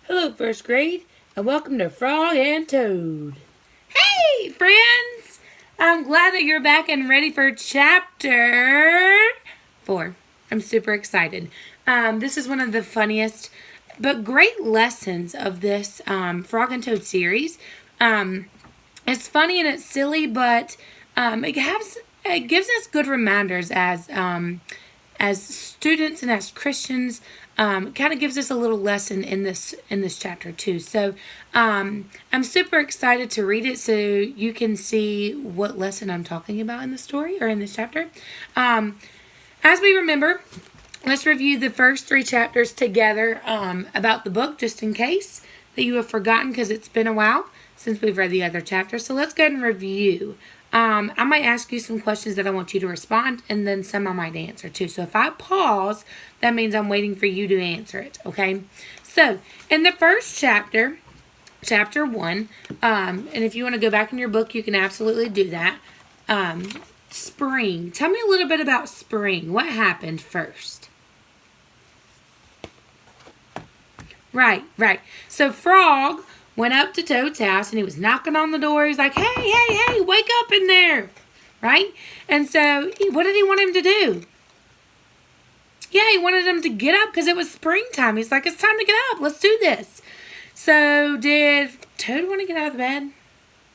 Hello, first grade, and welcome to Frog and Toad. Hey, friends! I'm glad that you're back and ready for chapter 4. I'm super excited. This is one of the funniest but great lessons of this Frog and Toad series. It's funny and it's silly, but it gives us good reminders as students and as Christians. Kind of gives us a little lesson in this chapter too. So I'm super excited to read it so you can see what lesson I'm talking about in the story or in this chapter. As we remember, let's review the first 3 chapters together about the book, just in case that you have forgotten, because it's been a while since we've read the other chapters. So let's go ahead and review. I might ask you some questions that I want you to respond, and then some I might answer too. So if I pause, that means I'm waiting for you to answer it, okay? So in the first chapter, chapter 1, and if you want to go back in your book, you can absolutely do that. Spring. Tell me a little bit about spring. What happened first? Right. So Frog went up to Toad's house and he was knocking on the door. He's like, hey, wake up in there. Right? And so what did he want him to do? Yeah, he wanted him to get up because it was springtime. He's like, it's time to get up. Let's do this. So did Toad want to get out of the bed?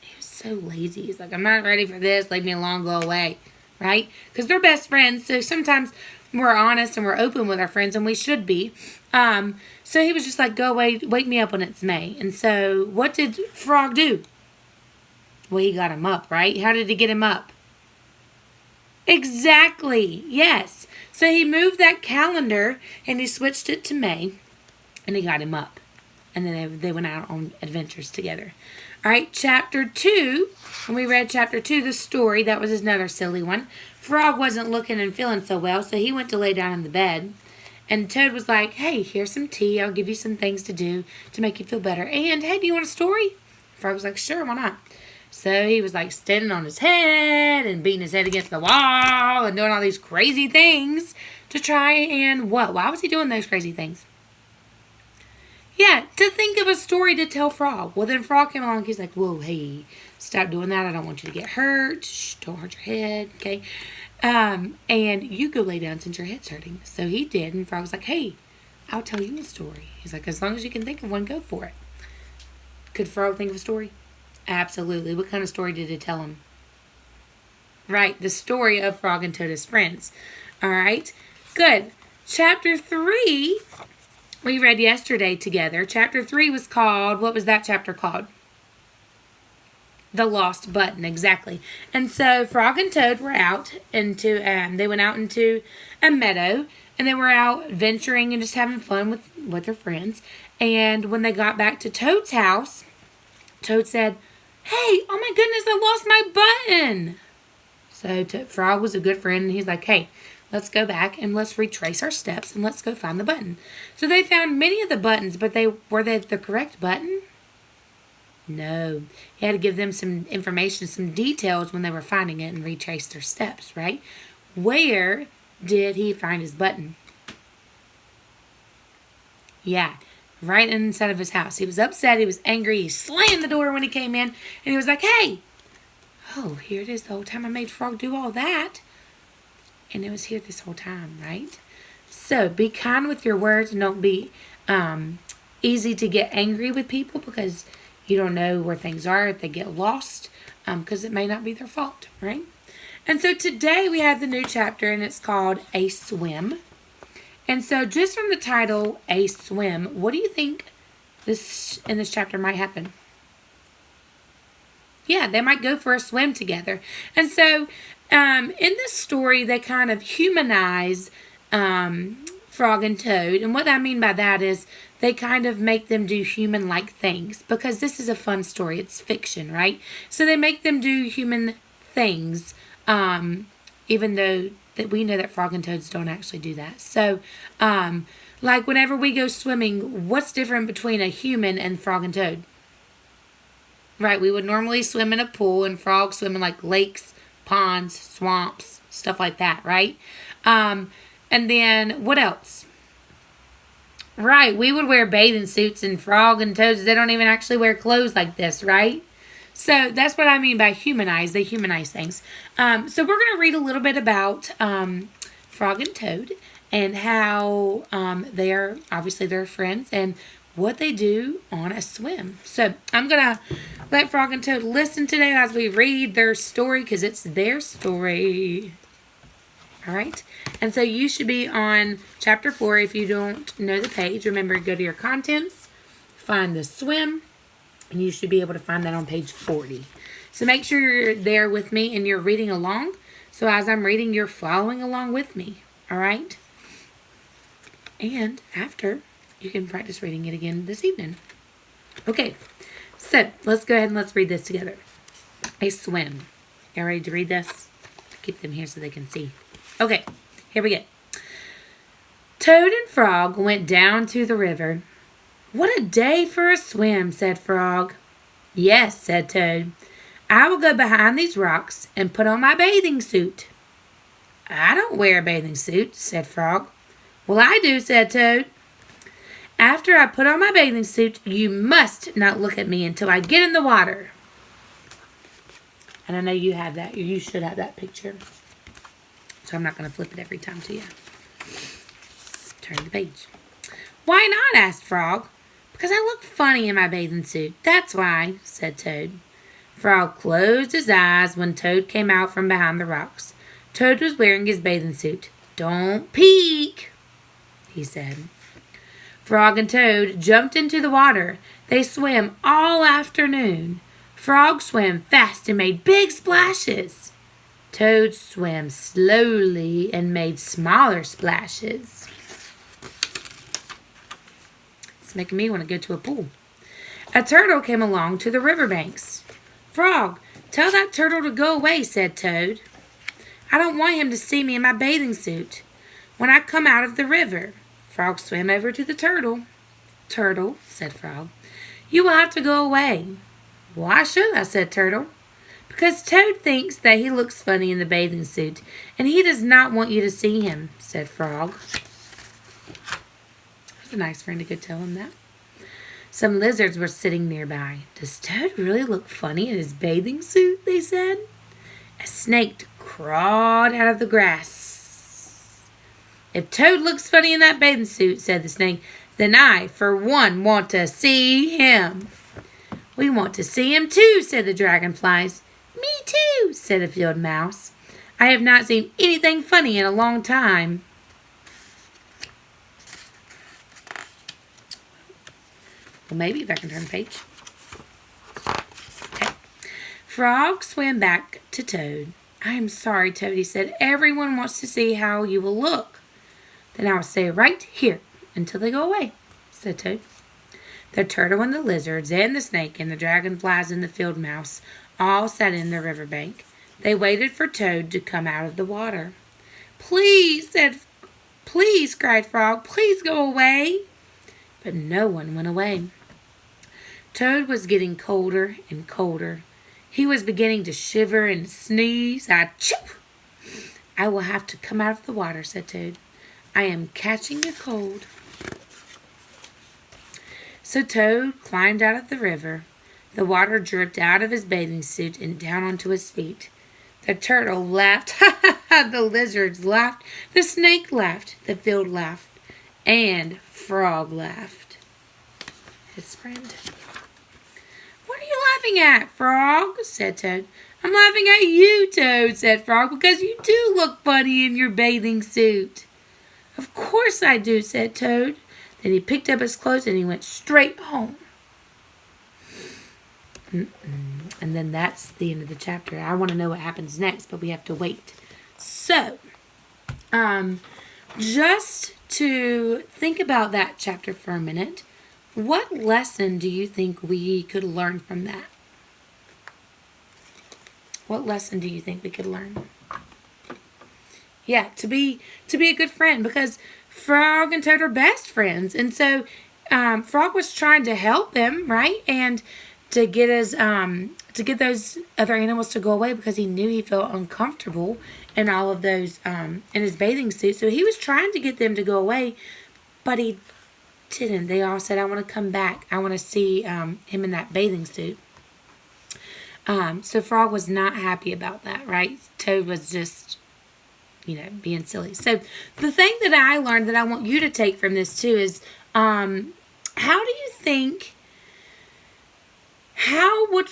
He was so lazy. He's like, I'm not ready for this. Leave me alone. Go away. Right? Because they're best friends. So sometimes we're honest and we're open with our friends, and we should be. So he was just like, go away, wake me up when it's May. And so what did Frog do? Well, he got him up, right? How did he get him up? Exactly, yes. So he moved that calendar and he switched it to May, and he got him up. And then they went out on adventures together. All right, chapter 2. When we read chapter 2, the story, that was another silly one. Frog wasn't looking and feeling so well, so he went to lay down in the bed. And Toad was like, hey, here's some tea. I'll give you some things to do to make you feel better. And, hey, do you want a story? Frog was like, sure, why not? So he was like standing on his head and beating his head against the wall and doing all these crazy things to try and what? Why was he doing those crazy things? Yeah, to think of a story to tell Frog. Well, then Frog came along. He's like, whoa, hey, stop doing that. I don't want you to get hurt. Shh, don't hurt your head, okay? And you go lay down since your head's hurting. So he did, and Frog was like, hey, I'll tell you a story. He's like, as long as you can think of one, go for it. Could Frog think of a story? Absolutely. What kind of story did it tell him? Right, the story of Frog and Toad as friends. All right, good. Chapter 3, we read yesterday together. Chapter 3 was called, what was that chapter called? The Lost Button, exactly. And so Frog and Toad were out into, they went out into a meadow, and they were out venturing and just having fun with their friends. And when they got back to Toad's house, Toad said, hey, oh my goodness, I lost my button. So Frog was a good friend, and he's like, hey, let's go back and let's retrace our steps and let's go find the button. So they found many of the buttons, but were they the correct button? No. He had to give them some information, some details when they were finding it and retrace their steps, right? Where did he find his button? Yeah, right inside of his house. He was upset. He was angry. He slammed the door when he came in, and he was like, hey, oh, here it is the whole time I made Frog do all that. And it was here this whole time, right? So be kind with your words and don't be easy to get angry with people because you don't know where things are if they get lost because it may not be their fault, right? And so today we have the new chapter, and it's called A Swim. And so just from the title, A Swim, what do you think in this chapter might happen? Yeah, they might go for a swim together. And so in this story, they kind of humanize Frog and Toad. And what I mean by that is they kind of make them do human-like things because this is a fun story. It's fiction, right? So they make them do human things even though that we know that Frog and Toads don't actually do that. So like whenever we go swimming, what's different between a human and Frog and Toad? Right, we would normally swim in a pool, and frogs swim in like lakes, ponds, swamps, stuff like that, right? And then what else? Right, we would wear bathing suits, and Frog and Toads, they don't even actually wear clothes like this, right? So that's what I mean by humanize. They humanize things. So we're going to read a little bit about Frog and Toad and how they are, obviously they're friends, and what they do on a swim. So I'm going to let Frog and Toad listen today as we read their story, because it's their story. All right. And so you should be on chapter 4 if you don't know the page. Remember, go to your contents, find the swim, and you should be able to find that on page 40. So make sure you're there with me and you're reading along. So as I'm reading, you're following along with me. All right. And after, you can practice reading it again this evening. Okay. So let's go ahead and let's read this together. A swim. Y'all ready to read this? Keep them here so they can see. Okay, here we go. Toad and Frog went down to the river. What a day for a swim, said Frog. Yes, said Toad. I will go behind these rocks and put on my bathing suit. I don't wear a bathing suit, said Frog. Well, I do, said Toad. After I put on my bathing suit, you must not look at me until I get in the water. And I know you have that. You should have that picture. So I'm not going to flip it every time to you. Turn the page. Why not? Asked Frog. Because I look funny in my bathing suit. That's why, said Toad. Frog closed his eyes when Toad came out from behind the rocks. Toad was wearing his bathing suit. Don't peek, he said. Frog and Toad jumped into the water. They swam all afternoon. Frog swam fast and made big splashes. Toad swam slowly and made smaller splashes. It's making me want to go to a pool. A turtle came along to the riverbanks. Frog, tell that turtle to go away, said Toad. I don't want him to see me in my bathing suit when I come out of the river. Frog swam over to the turtle. Turtle, said Frog, you will have to go away. Why should I, said Turtle. Because Toad thinks that he looks funny in the bathing suit, and he does not want you to see him, said Frog. It was a nice friend to go tell him that. Some lizards were sitting nearby. Does Toad really look funny in his bathing suit, they said. A snake crawled out of the grass. If Toad looks funny in that bathing suit, said the snake, then I, for one, want to see him. We want to see him too, said the dragonflies. Me too, said a field mouse. I have not seen anything funny in a long time. Well, maybe if I can turn the page. Okay. Frog swam back to Toad. I am sorry, Toad, he said. Everyone wants to see how you will look. Then I will stay right here until they go away, said Toad. The turtle and the lizards and the snake and the dragonflies and the field mouse all sat in the riverbank. They waited for Toad to come out of the water. Please, cried Frog, please go away. But no one went away. Toad was getting colder and colder. He was beginning to shiver and sneeze. Achoo! I will have to come out of the water, said Toad. I am catching a cold. So Toad climbed out of the river. The water dripped out of his bathing suit and down onto his feet. The turtle laughed. The lizards laughed. The snake laughed. The field laughed. And Frog laughed. His friend. What are you laughing at, Frog? Said Toad. I'm laughing at you, Toad, said Frog, because you do look funny in your bathing suit. Of course I do, said Toad. Then he picked up his clothes and he went straight home. And then that's the end of the chapter. I want to know what happens next, but we have to wait. So, just to think about that chapter for a minute, what lesson do you think we could learn from that? What lesson do you think we could learn? Yeah, to be a good friend, because Frog and Toad are best friends. And so Frog was trying to help him, right? And to get those other animals to go away, because he knew he felt uncomfortable in all of those in his bathing suit. So he was trying to get them to go away, but he didn't. They all said, I want to come back. I want to see him in that bathing suit. So Frog was not happy about that, right? Toad was just, being silly. So the thing that I learned that I want you to take from this too is, how would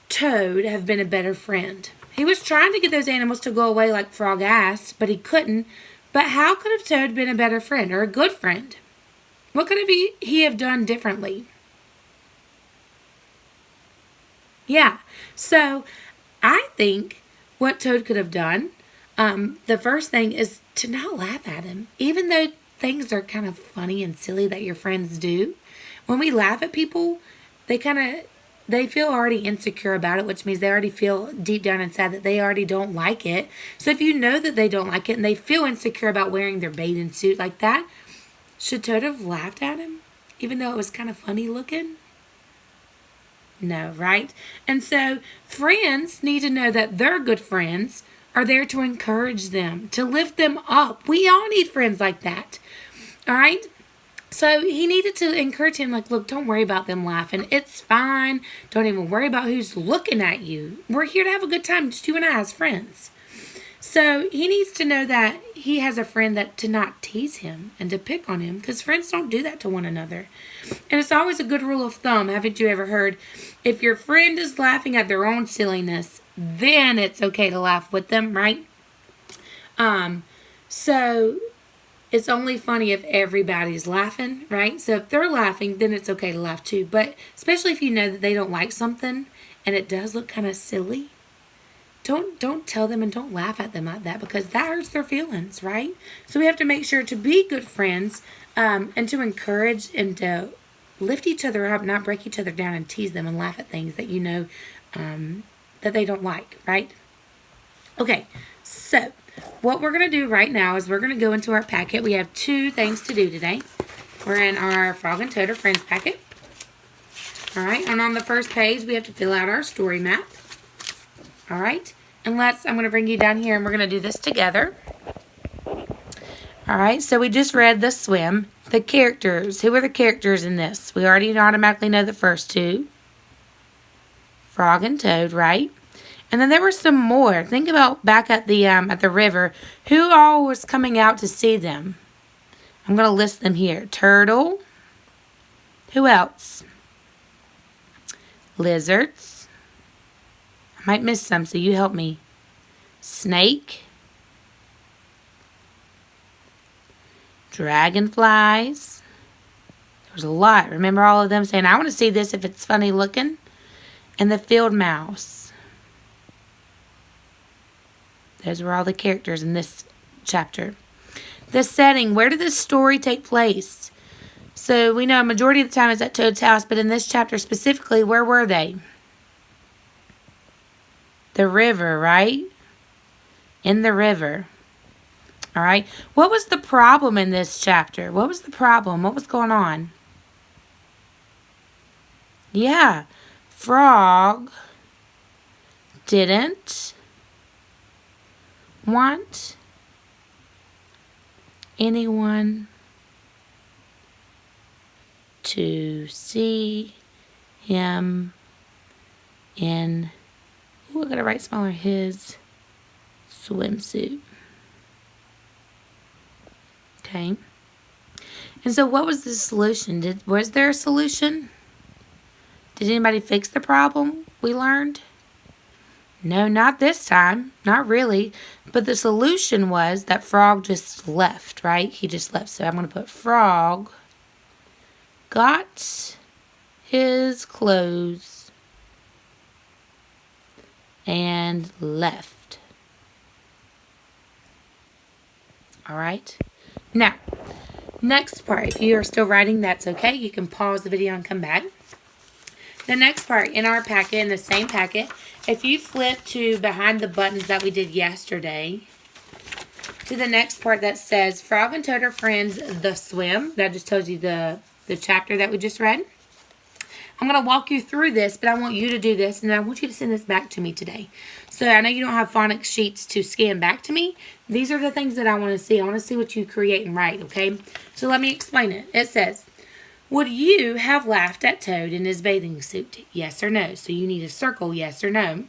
Toad have been a better friend? He was trying to get those animals to go away like Frog asked, but he couldn't. But how could have Toad been a better friend or a good friend? What could he have done differently? Yeah, so I think what Toad could have done, the first thing is to not laugh at him. Even though things are kind of funny and silly that your friends do, when we laugh at people, they feel already insecure about it, which means they already feel deep down inside that they already don't like it. So if you know that they don't like it and they feel insecure about wearing their bathing suit like that, should Toad have laughed at him, even though it was kind of funny looking? No, right? And so friends need to know that their good friends are there to encourage them, to lift them up. We all need friends like that. All right? So he needed to encourage him, like, look, don't worry about them laughing. It's fine. Don't even worry about who's looking at you. We're here to have a good time, just you and I as friends. So he needs to know that he has a friend that to not tease him and to pick on him, because friends don't do that to one another. And it's always a good rule of thumb, haven't you ever heard? If your friend is laughing at their own silliness, then it's okay to laugh with them, right? So it's only funny if everybody's laughing, right? So if they're laughing, then it's okay to laugh too. But especially if you know that they don't like something and it does look kind of silly, don't tell them and don't laugh at them like that, because that hurts their feelings, right? So we have to make sure to be good friends and to encourage and to lift each other up, not break each other down and tease them and laugh at things that you know that they don't like, right? Okay, so what we're going to do right now is we're going to go into our packet. We have 2 things to do today. We're in our Frog and Toad are Friends packet. All right, and on the first page, we have to fill out our story map. All right, and I'm going to bring you down here and we're going to do this together. All right, so we just read The Swim. The characters, who are the characters in this? We already automatically know the first 2. Frog and Toad, right? And then there were some more. Think about back at the river. Who all was coming out to see them? I'm going to list them here. Turtle. Who else? Lizards. I might miss some, so you help me. Snake. Dragonflies. There's a lot. Remember all of them saying, I want to see this if it's funny looking. And the field mouse. Those were all the characters in this chapter. The setting. Where did this story take place? So we know a majority of the time it's at Toad's house, but in this chapter specifically, where were they? The river, right? In the river. All right. What was the problem in this chapter? What was the problem? What was going on? Yeah. Frog didn't want anyone to see him in, I gotta write smaller, his swimsuit. Okay. And so what was the solution? Was there a solution? Did anybody fix the problem we learned? No, not this time. Not really. But the solution was that Frog just left, right? He just left. So I'm going to put Frog got his clothes and left. All right. Now, next part. If you are still writing, that's okay. You can pause the video and come back. The next part in our packet, in the same packet, if you flip to behind the buttons that we did yesterday, to the next part that says Frog and Toad are Friends, The Swim. That just tells you the chapter that we just read. I'm going to walk you through this, but I want you to do this, and I want you to send this back to me today. So I know you don't have phonics sheets to scan back to me. These are the things that I want to see. I want to see what you create and write, okay? So let me explain it. It says, Would you have laughed at Toad in his bathing suit? Yes or no? So you need to circle yes or no.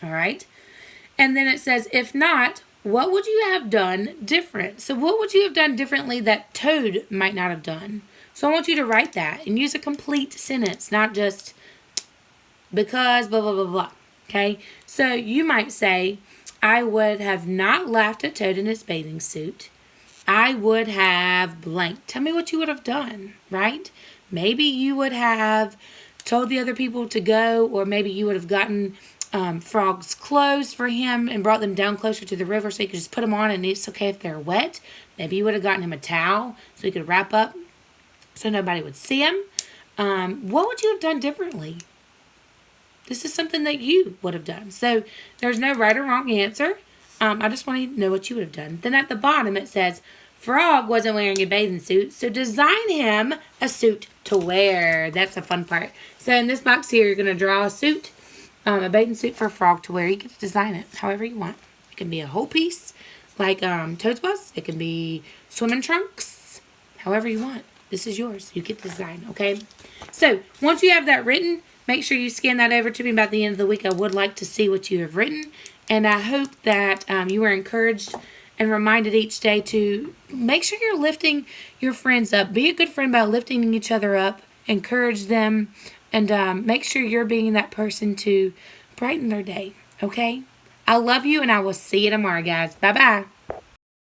All right. And then it says, if not, what would you have done different? So what would you have done differently that Toad might not have done? So I want you to write that and use a complete sentence, not just because blah, blah, blah, blah. Okay? So you might say, I would have not laughed at Toad in his bathing suit. I would have blank. Tell me what you would have done, right? Maybe you would have told the other people to go, or maybe you would have gotten Frog's clothes for him and brought them down closer to the river so he could just put them on and it's okay if they're wet. Maybe you would have gotten him a towel so he could wrap up so nobody would see him. What would you have done differently? This is something that you would have done. So there's no right or wrong answer. I just want to know what you would have done. Then at the bottom it says, Frog wasn't wearing a bathing suit, so design him a suit to wear. That's the fun part. So in this box here, you're going to draw a suit, a bathing suit for Frog to wear. You get to design it however you want. It can be a whole piece, like Toad's was. It can be swimming trunks, however you want. This is yours. You get to design, okay? So once you have that written, make sure you scan that over to me by the end of the week. I would like to see what you have written. And I hope that you were encouraged and reminded each day to make sure you're lifting your friends up. Be a good friend by lifting each other up. Encourage them. And make sure you're being that person to brighten their day. Okay? I love you, and I will see you tomorrow, guys. Bye-bye.